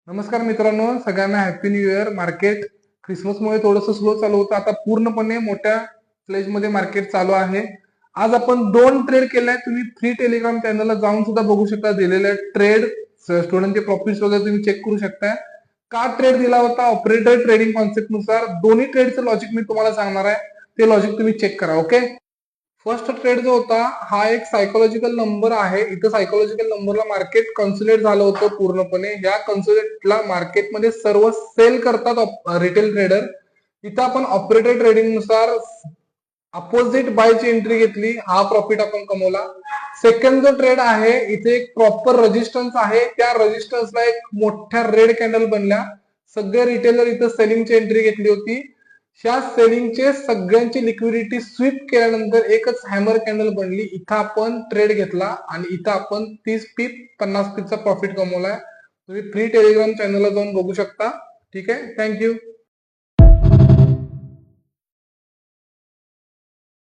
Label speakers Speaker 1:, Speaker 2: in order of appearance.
Speaker 1: नमस्कार मित्रांनो, सगळ्यांना हॅपी न्यू इयर. मार्केट ख्रिसमसमुळे थोडंसं स्लो चालू होतं, आता पूर्णपणे मोठ्या फ्लेज मध्ये मार्केट चालू आहे. आज आपण 2 ट्रेड केलाय. तुम्ही फ्री टेलिग्राम चॅनलला जाऊन सुद्धा बघू शकता. दिलेले ट्रेड स्टुडंटचे प्रॉफिट्स वगैरे तुम्ही चेक करू शकता. का ट्रेड दिला होता ऑपरेटर ट्रेडिंग कॉन्सेप्ट नुसार. दोन्ही ट्रेडचं लॉजिक मी तुम्हाला सांगणार आहे, ते लॉजिक तुम्ही चेक करा. ओके, फर्स्ट ट्रेड जो होता हा एक सायकोलॉजिकल नंबर आहे. इथं सायकोलॉजिकल नंबरला मार्केट कन्सोलिडेट झालं होतं पूर्णपणे. या कन्सोलिडेटला मार्केटमध्ये सर्व सेल करतात रिटेल ट्रेडर. इथं आपण ऑपरेटर ट्रेडिंग नुसार अपोजिट बायची एंट्री घेतली, हा प्रॉफिट आपण कमवला. सेकंड जो ट्रेड आहे, इथे एक प्रॉपर रेजिस्टन्स आहे. त्या रेजिस्टन्सला एक मोठ्या रेड कॅन्डल बनल्या. सगळे रिटेलर इथं सेलिंगची एंट्री घेतली होती. ह्या सेलिंगचे सगळ्यांची लिक्विडिटी स्वीप केल्यानंतर एकच हॅमर कॅन्डल बनली. इथं आपण ट्रेड घेतला आणि इथं आपण 30 पीप 50 पीपचा प्रॉफिट कमवलाय. तुम्ही फ्री टेलिग्राम चॅनलला जाऊन बघू शकता. ठीक आहे, थँक्यू.